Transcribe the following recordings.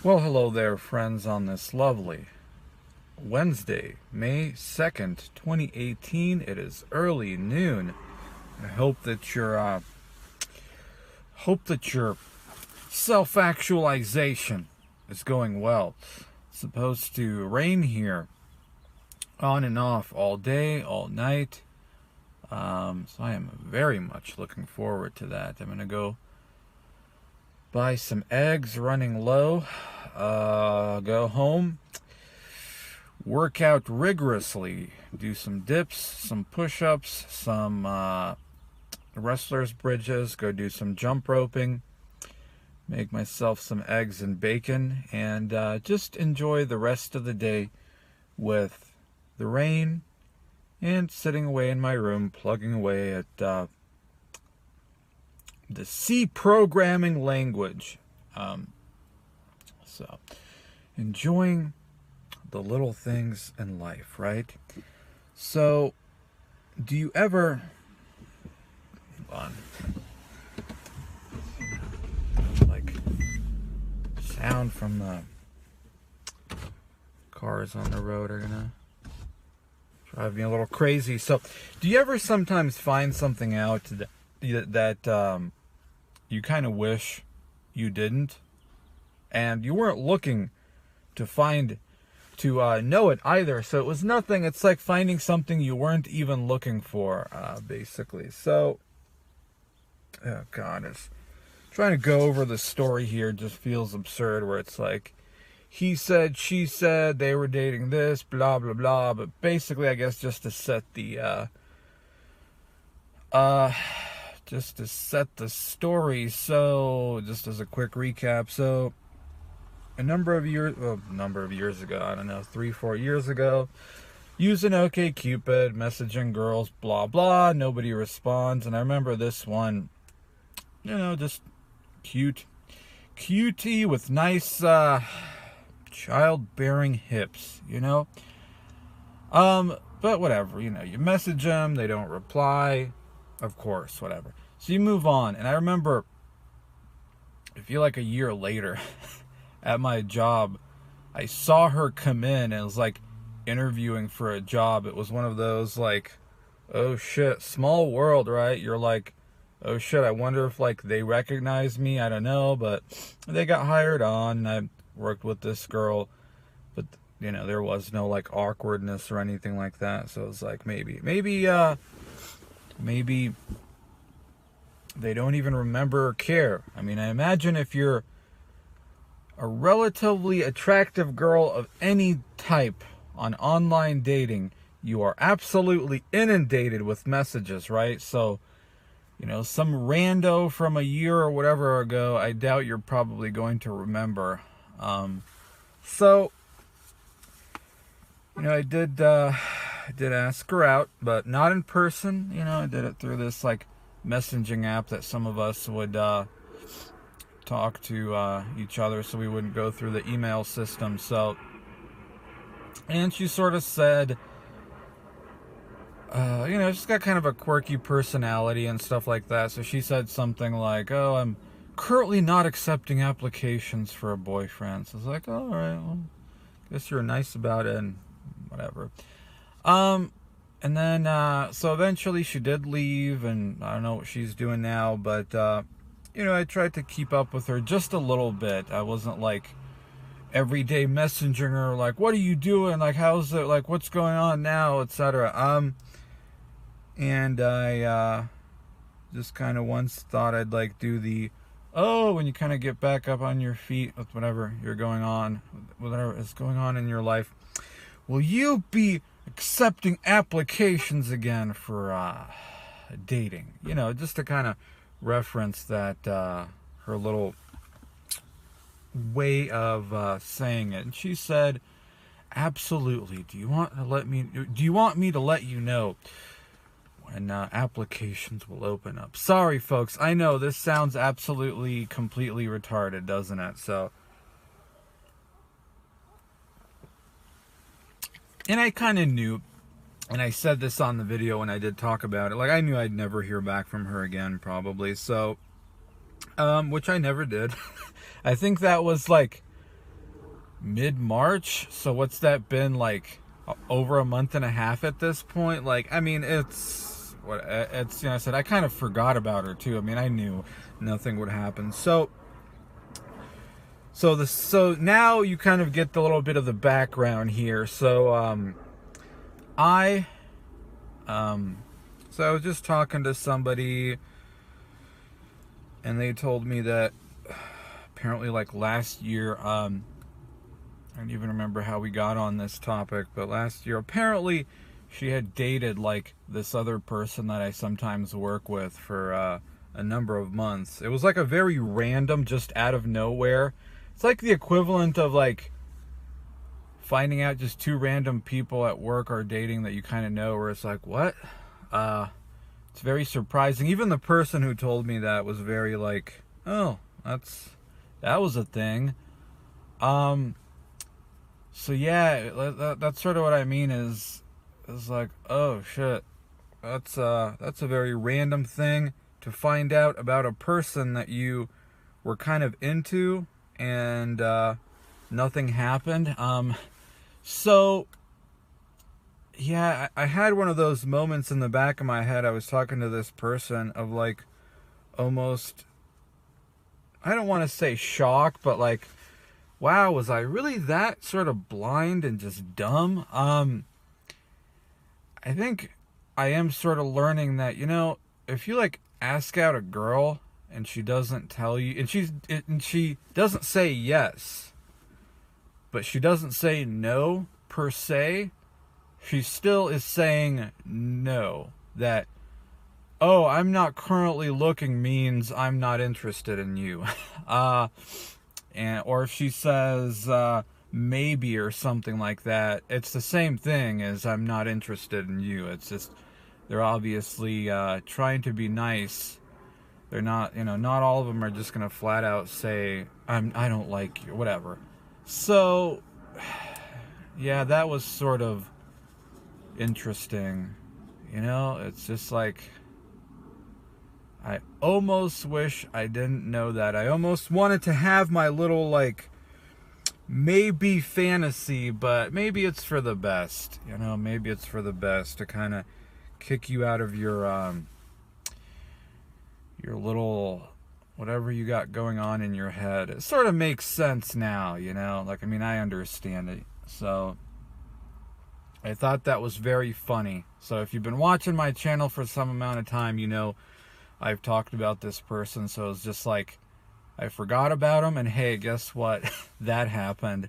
Well, hello there, friends, on this lovely Wednesday, May 2nd, 2018. It is early noon. I hope that your self-actualization is going well. It's supposed to rain here on and off all day, all night. So I am very much looking forward to that. I'm going to go buy some eggs running low, go home, work out rigorously, do some dips, some push-ups, some wrestler's bridges, go do some jump roping, make myself some eggs and bacon, and just enjoy the rest of the day with the rain and sitting away in my room, plugging away at the C programming language. So, enjoying the little things in life, right? So, do you ever... Hold on. Like, sound from the cars on the road are gonna drive me a little crazy. So, do you ever sometimes find something out that you kind of wish you didn't, and you weren't looking to know it either, so it was nothing. It's like finding something you weren't even looking for, basically. So, oh god, it's trying to go over the story here just feels absurd, where it's like he said, she said, they were dating this, blah blah blah. But basically, I guess just to set the story, so just as a quick recap, so a number of years ago, I don't know, 3-4 years ago, using OkCupid, messaging girls, blah blah, nobody responds, and I remember this one, just cutie with nice childbearing hips, but whatever, you message them, they don't reply, of course, whatever. So you move on. And I remember, I feel like a year later, at my job, I saw her come in and it was like interviewing for a job. It was one of those like, oh shit, small world, right? You're like, oh shit, I wonder if like they recognize me. I don't know, but they got hired on. And I worked with this girl, but there was no like awkwardness or anything like that. So it was like maybe they don't even remember or care. I mean, I imagine if you're a relatively attractive girl of any type on online dating, you are absolutely inundated with messages, right? So, some rando from a year or whatever ago, I doubt you're probably going to remember. So, I did ask her out, but not in person. I did it through this like messaging app that some of us would talk to each other, so we wouldn't go through the email system. So, and she sort of said, she's got kind of a quirky personality and stuff like that. So she said something like, "Oh, I'm currently not accepting applications for a boyfriend." So I was like, "Oh, all right, well, guess you're nice about it and whatever." And then, so eventually she did leave, and I don't know what she's doing now, but, I tried to keep up with her just a little bit. I wasn't, like, every day messaging her, like, what are you doing? Like, how's it, like, what's going on now, etc. And I, just kind of once thought I'd, like, do when you kind of get back up on your feet with whatever is going on in your life, will you be accepting applications again for dating? Just to kind of reference that her little way of saying it. And she said, "Absolutely. Do you want me to let you know when applications will open up?" Sorry, folks. I know this sounds absolutely completely retarded, doesn't it? So, and I kind of knew, and I said this on the video when I did talk about it, like I knew I'd never hear back from her again, probably. So, which I never did. I think that was like mid-March. So what's that been, like, over a month and a half at this point? Like, I mean, it's you know, I said I kind of forgot about her too. I mean, I knew nothing would happen. So now you kind of get the little bit of the background here. So I was just talking to somebody, and they told me that apparently, like, last year, I don't even remember how we got on this topic, but last year, apparently, she had dated, like, this other person that I sometimes work with for a number of months. It was, like, a very random, just out of nowhere. It's like the equivalent of, like, finding out just two random people at work are dating that you kind of know, where it's like, what? It's very surprising. Even the person who told me that was very like, oh, that was a thing. So yeah, that's sort of what I mean is like, oh shit, that's a very random thing to find out about a person that you were kind of into, and nothing happened. So yeah, I had one of those moments in the back of my head. I was talking to this person of, like, almost, I don't want to say shock, but like, wow, was I really that sort of blind and just dumb? I think I am sort of learning that, you know, if you, like, ask out a girl and she doesn't tell you, and she doesn't say yes, but she doesn't say no per se, she still is saying no. That, oh, I'm not currently looking means I'm not interested in you. Or if she says maybe or something like that, it's the same thing as I'm not interested in you. It's just, they're obviously trying to be nice. They're not, you know, not all of them are just going to flat out say, I don't like you, whatever. So, yeah, that was sort of interesting. You know, it's just like, I almost wish I didn't know that. I almost wanted to have my little, like, maybe fantasy, but maybe it's for the best. You know, maybe it's for the best to kind of kick you out of your little whatever you got going on in your head. It sort of makes sense now, you know? Like, I mean, I understand it. So I thought that was very funny. So if you've been watching my channel for some amount of time, you know I've talked about this person. So it's just like, I forgot about him, and hey, guess what? That happened.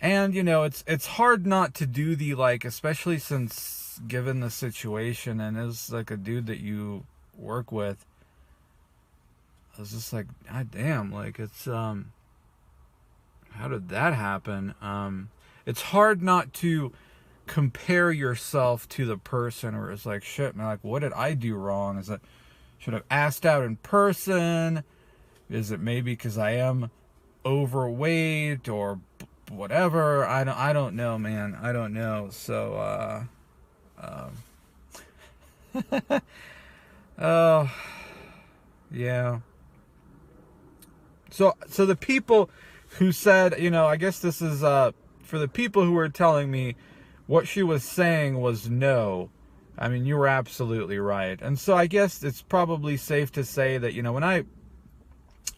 And, you know, it's hard not to do the, like, especially since given the situation, and is like a dude that you work with. I was just like, God damn, like, it's how did that happen? It's hard not to compare yourself to the person, or it's like, shit, man, like, what did I do wrong? Is it, should have asked out in person? Is it maybe because I am overweight or whatever? I don't know, man. I don't know. So, oh, yeah. So the people who said, you know, I guess this is, for the people who were telling me what she was saying was no. I mean, you were absolutely right. And so I guess it's probably safe to say that, you know, when I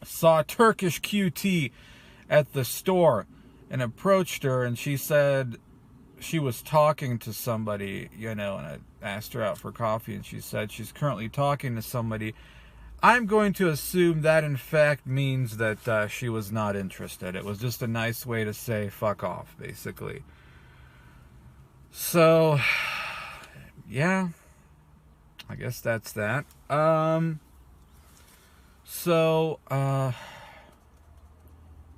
saw Turkish QT at the store and approached her, and she said she was talking to somebody, you know, and I asked her out for coffee, and she said she's currently talking to somebody, I'm going to assume that in fact means that she was not interested. It was just a nice way to say fuck off, basically. So, yeah, I guess that's that. So,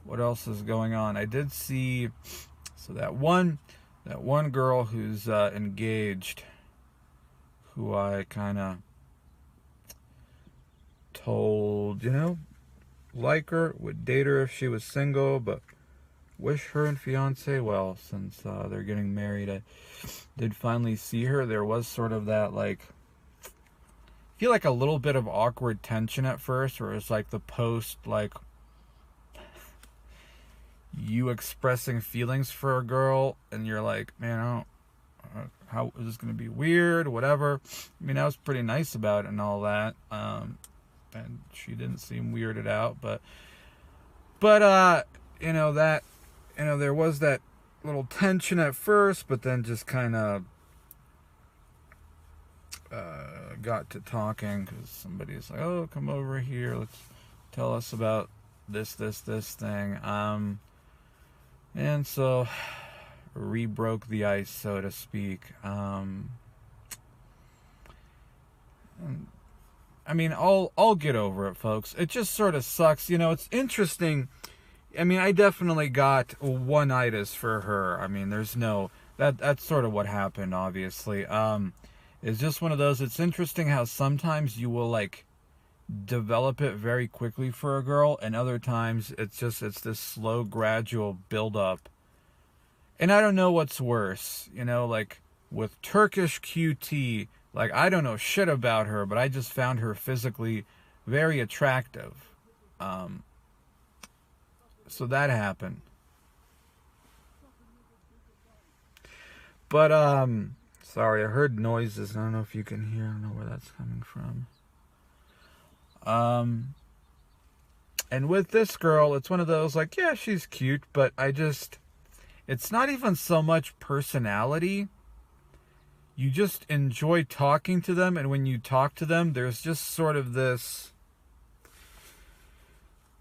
what else is going on? I did see, so that one girl who's engaged, who I kind of told, you know, like her, would date her if she was single, but wish her and fiance well since they're getting married. I did finally see her. There was sort of that, like, I feel like a little bit of awkward tension at first, where it's like the post, like, you expressing feelings for a girl, and you're like, man, I don't, how is this gonna be weird, whatever. I mean, I was pretty nice about it and all that, and she didn't seem weirded out, but you know, that, you know, there was that little tension at first, but then just kind of got to talking, because somebody's like, oh, come over here, let's tell us about this thing, and so re-broke the ice, so to speak. I mean, I'll get over it, folks. It just sort of sucks. You know, it's interesting. I mean, I definitely got one-itis for her. I mean, there's no... That's sort of what happened, obviously. It's just one of those... It's interesting how sometimes you will, like, develop it very quickly for a girl, and other times it's this slow, gradual build-up. And I don't know what's worse. You know, like, with Turkish QT... Like, I don't know shit about her, but I just found her physically very attractive. So that happened. But, sorry, I heard noises. I don't know if you can hear. I don't know where that's coming from. And with this girl, it's one of those, like, yeah, she's cute, but it's not even so much personality. You just enjoy talking to them, and when you talk to them, there's just sort of this...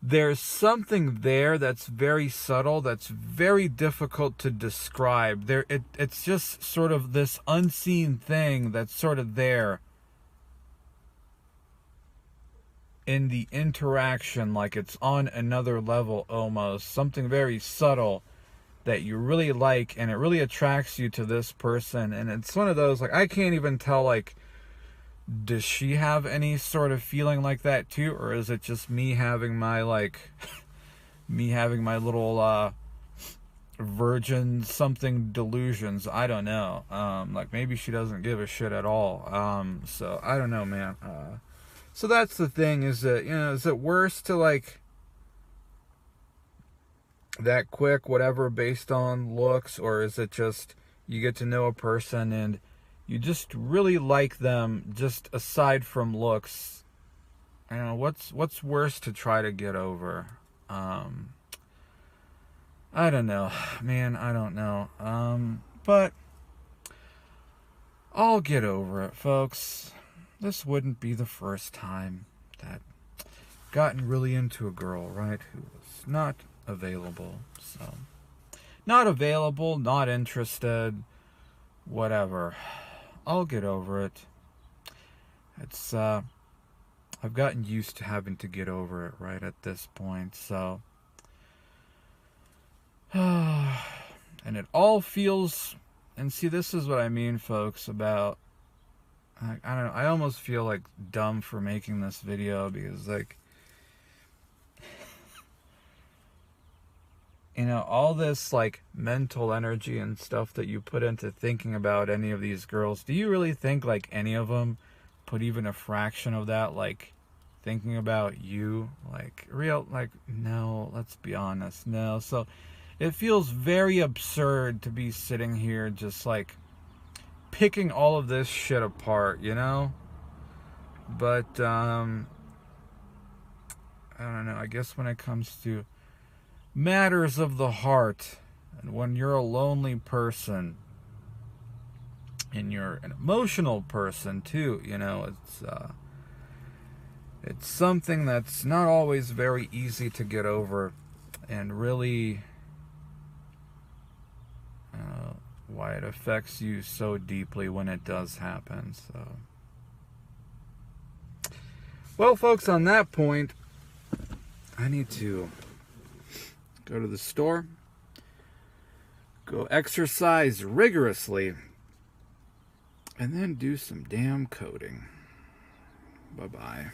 There's something there that's very subtle, that's very difficult to describe. It's just sort of this unseen thing that's sort of there in the interaction, like it's on another level almost. Something very subtle that you really like, and it really attracts you to this person. And it's one of those, like, I can't even tell, like, does she have any sort of feeling like that too, or is it just me having my, like, me having my little virgin something delusions? I don't know. Like, maybe she doesn't give a shit at all. So I don't know, man. So that's the thing, is that, you know, is it worse to, like, that quick, whatever, based on looks, or is it just you get to know a person and you just really like them, just aside from looks? You know, what's worse to try to get over? I don't know, man. I don't know. But I'll get over it, folks. This wouldn't be the first time that I've gotten really into a girl, right, who was not available. So, not available, not interested, whatever. I'll get over it. It's I've gotten used to having to get over it right at this point. So, and it all feels, and see, this is what I mean, folks, about, I don't know, I almost feel like dumb for making this video, because, like, you know, all this, like, mental energy and stuff that you put into thinking about any of these girls, do you really think, like, any of them put even a fraction of that, like, thinking about you? Like, no, let's be honest, no. So, it feels very absurd to be sitting here just, like, picking all of this shit apart, you know? But, I don't know, I guess when it comes to matters of the heart, and when you're a lonely person, and you're an emotional person too, you know, it's something that's not always very easy to get over, and really why it affects you so deeply when it does happen. So, well, folks, on that point, I need to go to the store, go exercise rigorously, and then do some damn coding. Bye-bye.